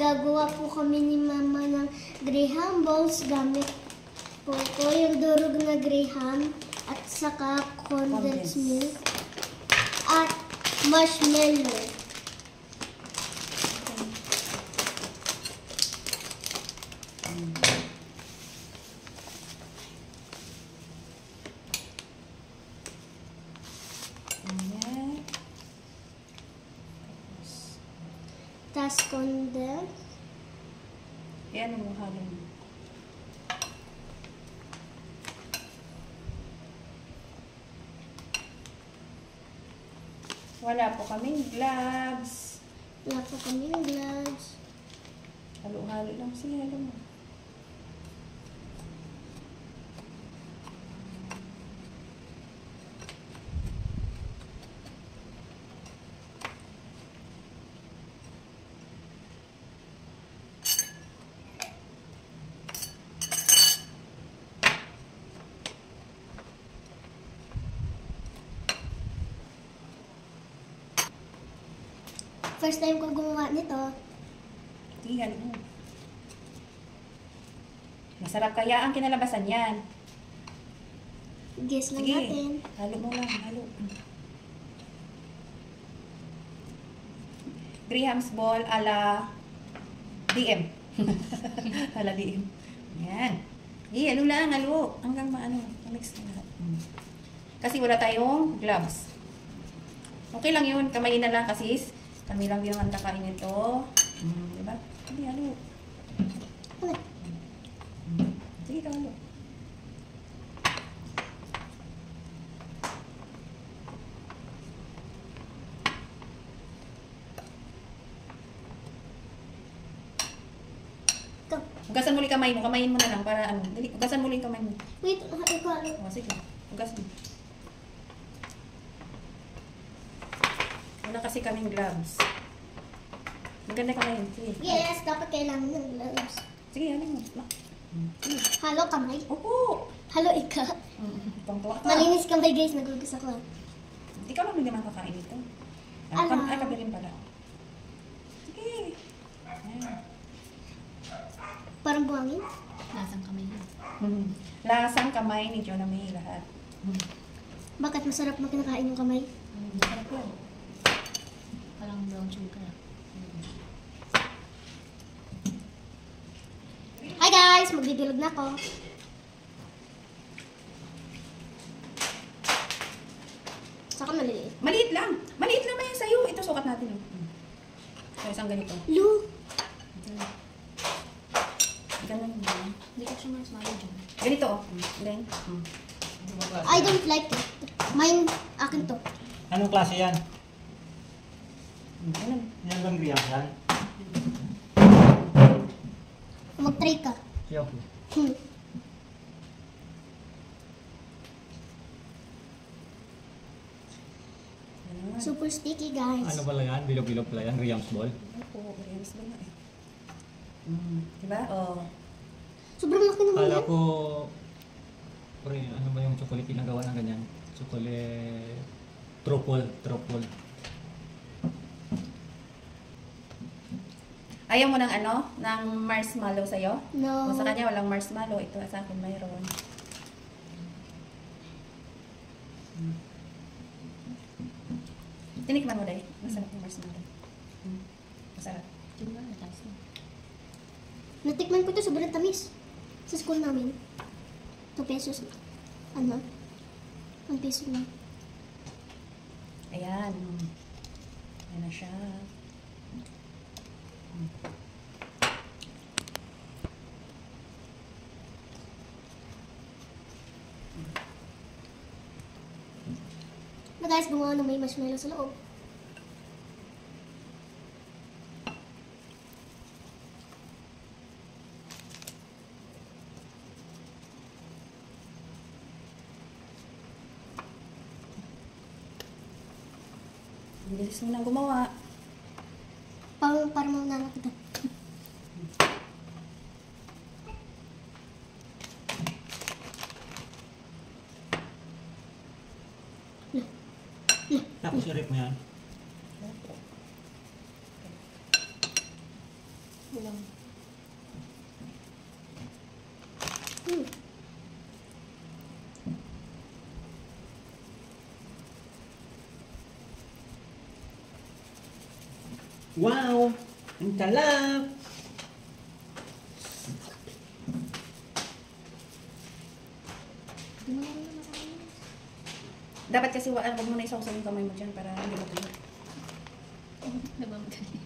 gagawa po kami ni Mama ng Graham balls gamit po yung durog na Graham at saka condensed milk at marshmallow. Tas condensed. Yan mo halo mo. Wala po kaming gloves. Wala po kami yung gloves. Halo-halo lang. Sige, halo mo. First time ko gumawa nito. Sige, halo mo. Masarap kaya ang kinalabasan yan. Guess lang Sige, natin. halo mo lang. Halo. Graham's ball ala DM. Ala DM. Yan. Sige, halo lang. Halo. Hanggang maano. Mix na lahat. Kasi wala tayong gloves. Okay lang yun. Kamay na lang kasi kami lang din ang kakain nito. Diba? Sige, halo. Okay. Sige, halo. Go. Hugasan mo ulit kamay mo. Kamayin mo na lang para ano. Dali, hugasan mo ulit kamay mo. Wait, ikaw. O, sige. Hugas mo. Wala kasi kaming gloves. Maganda kamay. Sige. Yes, dapat kailangan ng gloves. Sige, ano mo. Sige. Halo kamay. Opo. Halo ika. Tungtuwa ka. Malinis kamay guys, nagugas ako. Ikaw lang din naman kakain ito. Alam. Ay, kami rin pala. Sige. Ayan. Parang buhangin. Lasang kamay yun. Lasang kamay ni Jonah May lahat. Bakit masarap mo kinakain yung kamay? Masarap yan. Parang brown sugar. Hi guys! Magdidilog na ako. Saka maliliit. Maliit lang. Maliit lang na yan sa'yo. Ito, sukat natin. So, isang ganito. Lu! Ganun. Hindi ko siya mas malo dyan. Ganito, oh. Then, I don't like it. Mine, akin to. Anong klase yan? ganun. Yan bang Graham yan? Mag-try ka. Siya. Hmm. Ganun. Super sticky guys. Ano pala yan? Bilog-bilog pala yan? Graham's ball? Opo, Graham's ba na eh. Diba? Oh. Sobrang laki naman Kala yan. ko... Pre, ano ba yung chocolate ginagawa ng ganyan? Chocolate... Truffle. Truffle. Ayaw mo ng ano? Ng marshmallow sa'yo? No. O sa kanya walang marshmallow. Ito sa akin mayroon. Tinikman mo dahil. Masarap yung marshmallow. Masarap. Diba? Mataas na. Natikman ko to, sobrang tamis. Sa school namin. 2 pesos. Ano? 1 peso lang. Ayan. Ayan na siya. Na guys, gumawa na may marshmallow sa loob. Ang bilis mo nang gumawa. Parang mauna na kita. Tapos i-rip mo yan. Walang. Hmm. Wow! Ang talap! Hindi mo na rin naman kami. Dapat kasi wag mo na isawsaw yung kamay mo dyan para hindi mo tuyo. Nagmamadali.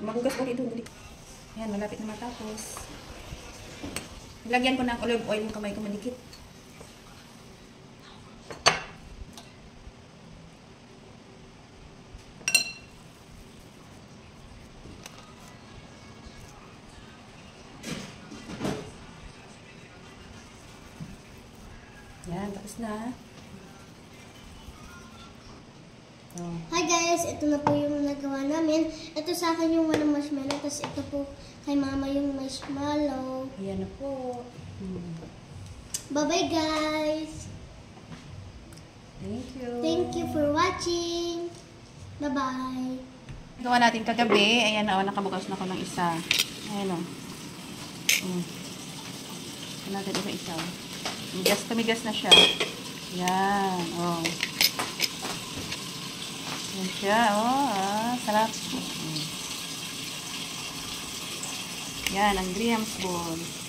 Magugas ulit doon ulit. Ayan, malapit na matapos. Lagyan ko ng olive oil yung kamay ko malikit. Yan, tapos na. Oh. Hi guys, ito na po yung nagawa namin. Ito sa akin yung walang marshmallow, tapos ito po kay mama yung marshmallow. Ayan na po. Bye-bye guys! Thank you. Thank you for watching! Bye-bye! Gawa natin kagabi. Ayan na, nakabukas na ko ng isa. Ayan o. Natin isa-isa. Tumigas na siya. Yan. Oh. Yan siya. Oh, sarap. Yan, ang Graham's balls.